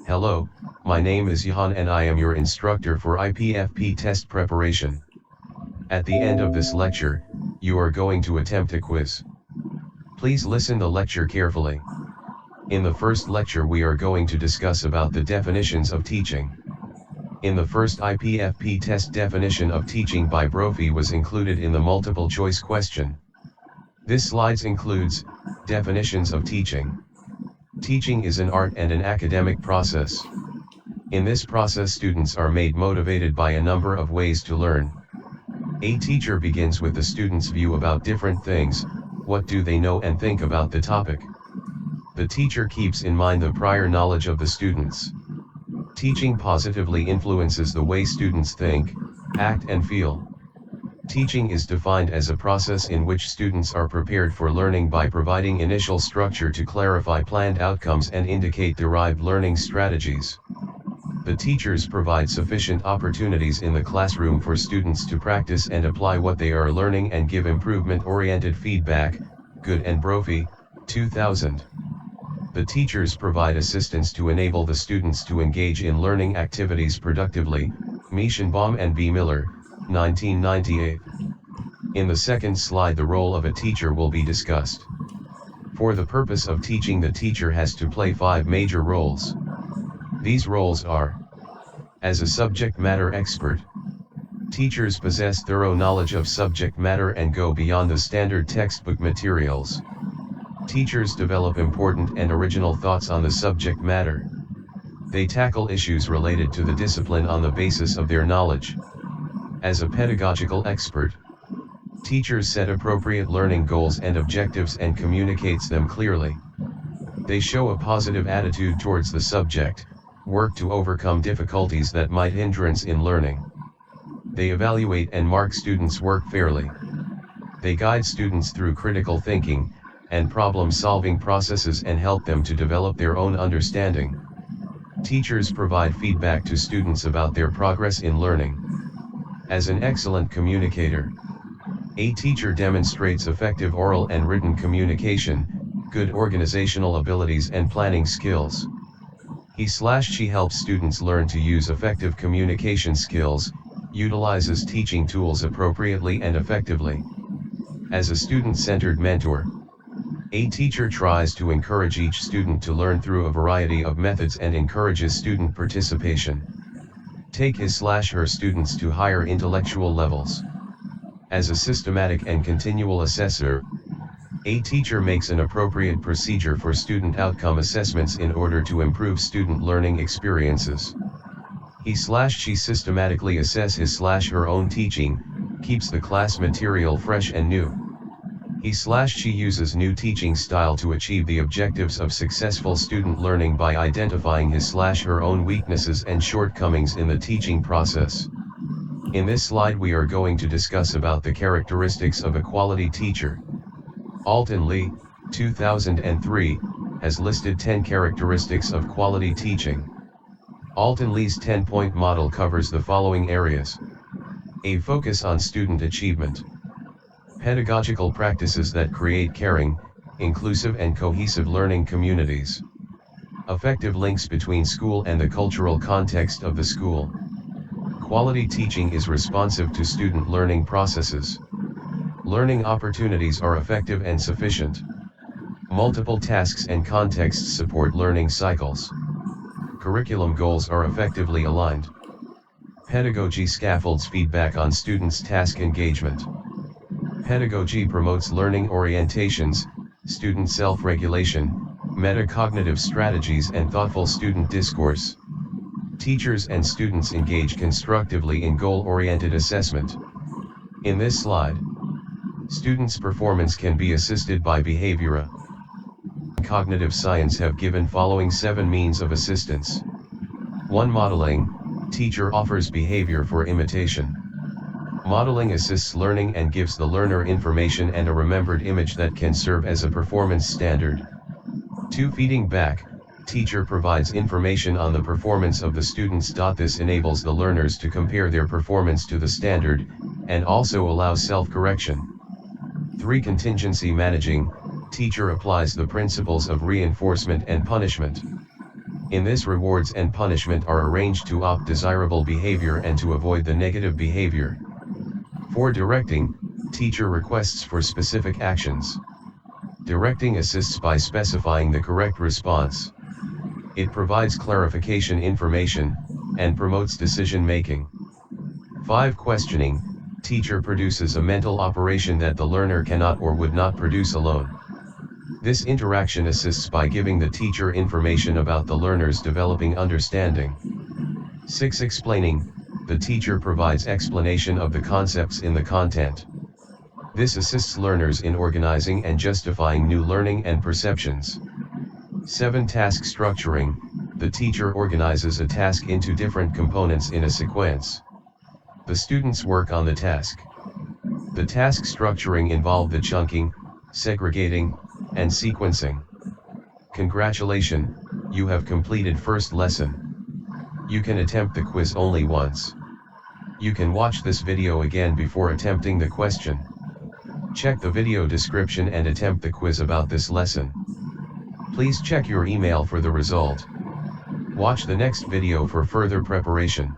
Hello, my name is Johan and I am your instructor for IPFP test preparation. At the end of this lecture, you are going to attempt a quiz. Please listen the lecture carefully. In the first lecture we are going to discuss about the definitions of teaching. In the first IPFP test, definition of teaching by Brophy was included in the multiple choice question. This slides includes definitions of teaching. Teaching is an art and an academic process. In this process students are made motivated by a number of ways to learn. A teacher begins with the student's view about different things, what do they know and think about the topic. The teacher keeps in mind the prior knowledge of the students. Teaching positively influences the way students think, act and feel. Teaching is defined as a process in which students are prepared for learning by providing initial structure to clarify planned outcomes and indicate derived learning strategies. The teachers provide sufficient opportunities in the classroom for students to practice and apply what they are learning and give improvement-oriented feedback. Good and Brophy, 2000. The teachers provide assistance to enable the students to engage in learning activities productively. Meschenbaum and B. Miller, 1998. In the second slide the role of a teacher will be discussed. For the purpose of teaching, the teacher has to play 5 major roles. These roles are: as a subject matter expert. Teachers possess thorough knowledge of subject matter and go beyond the standard textbook materials. Teachers develop important and original thoughts on the subject matter. They tackle issues related to the discipline on the basis of their knowledge. As a pedagogical expert, teachers set appropriate learning goals and objectives and communicates them clearly. They show a positive attitude towards the subject, work to overcome difficulties that might hindrance in learning. They evaluate and mark students' work fairly. They guide students through critical thinking and problem-solving processes and help them to develop their own understanding. Teachers provide feedback to students about their progress in learning. As an excellent communicator, a teacher demonstrates effective oral and written communication, good organizational abilities and planning skills. He/she helps students learn to use effective communication skills, utilizes teaching tools appropriately and effectively. As a student-centered mentor, a teacher tries to encourage each student to learn through a variety of methods and encourages student participation. Take his/her students to higher intellectual levels. As a systematic and continual assessor, a teacher makes an appropriate procedure for student outcome assessments in order to improve student learning experiences. He/she systematically assess his/her own teaching, keeps the class material fresh and new. He/she uses new teaching style to achieve the objectives of successful student learning by identifying his/her own weaknesses and shortcomings in the teaching process. In this slide we are going to discuss about the characteristics of a quality teacher. Alton Lee, 2003, has listed 10 characteristics of quality teaching. Alton Lee's 10-point model covers the following areas: a focus on student achievement. Pedagogical practices that create caring, inclusive and cohesive learning communities. Effective links between school and the cultural context of the school. Quality teaching is responsive to student learning processes. Learning opportunities are effective and sufficient. Multiple tasks and contexts support learning cycles. Curriculum goals are effectively aligned. Pedagogy scaffolds feedback on students' task engagement. Pedagogy promotes learning orientations, student self-regulation, metacognitive strategies and thoughtful student discourse. Teachers and students engage constructively in goal-oriented assessment. In this slide, students' performance can be assisted by behaviora. Cognitive science have given following 7 means of assistance. 1. Modeling. Teacher offers behavior for imitation. Modeling assists learning and gives the learner information and a remembered image that can serve as a performance standard. 2. Feeding back. Teacher provides information on the performance of the students. This enables the learners to compare their performance to the standard, and also allows self-correction. 3. Contingency managing. Teacher applies the principles of reinforcement and punishment. In this, rewards and punishment are arranged to opt desirable behavior and to avoid the negative behavior. For directing, teacher requests for specific actions. Directing assists by specifying the correct response. It provides clarification information, and promotes decision making. 5. Questioning, teacher produces a mental operation that the learner cannot or would not produce alone. This interaction assists by giving the teacher information about the learner's developing understanding. 6. Explaining, the teacher provides explanation of the concepts in the content. This assists learners in organizing and justifying new learning and perceptions. 7. Task structuring, the teacher organizes a task into different components in a sequence. The students work on the task. The task structuring involves the chunking, segregating, and sequencing. Congratulations, you have completed first lesson. You can attempt the quiz only once. You can watch this video again before attempting the question. Check the video description and attempt the quiz about this lesson. Please check your email for the result. Watch the next video for further preparation.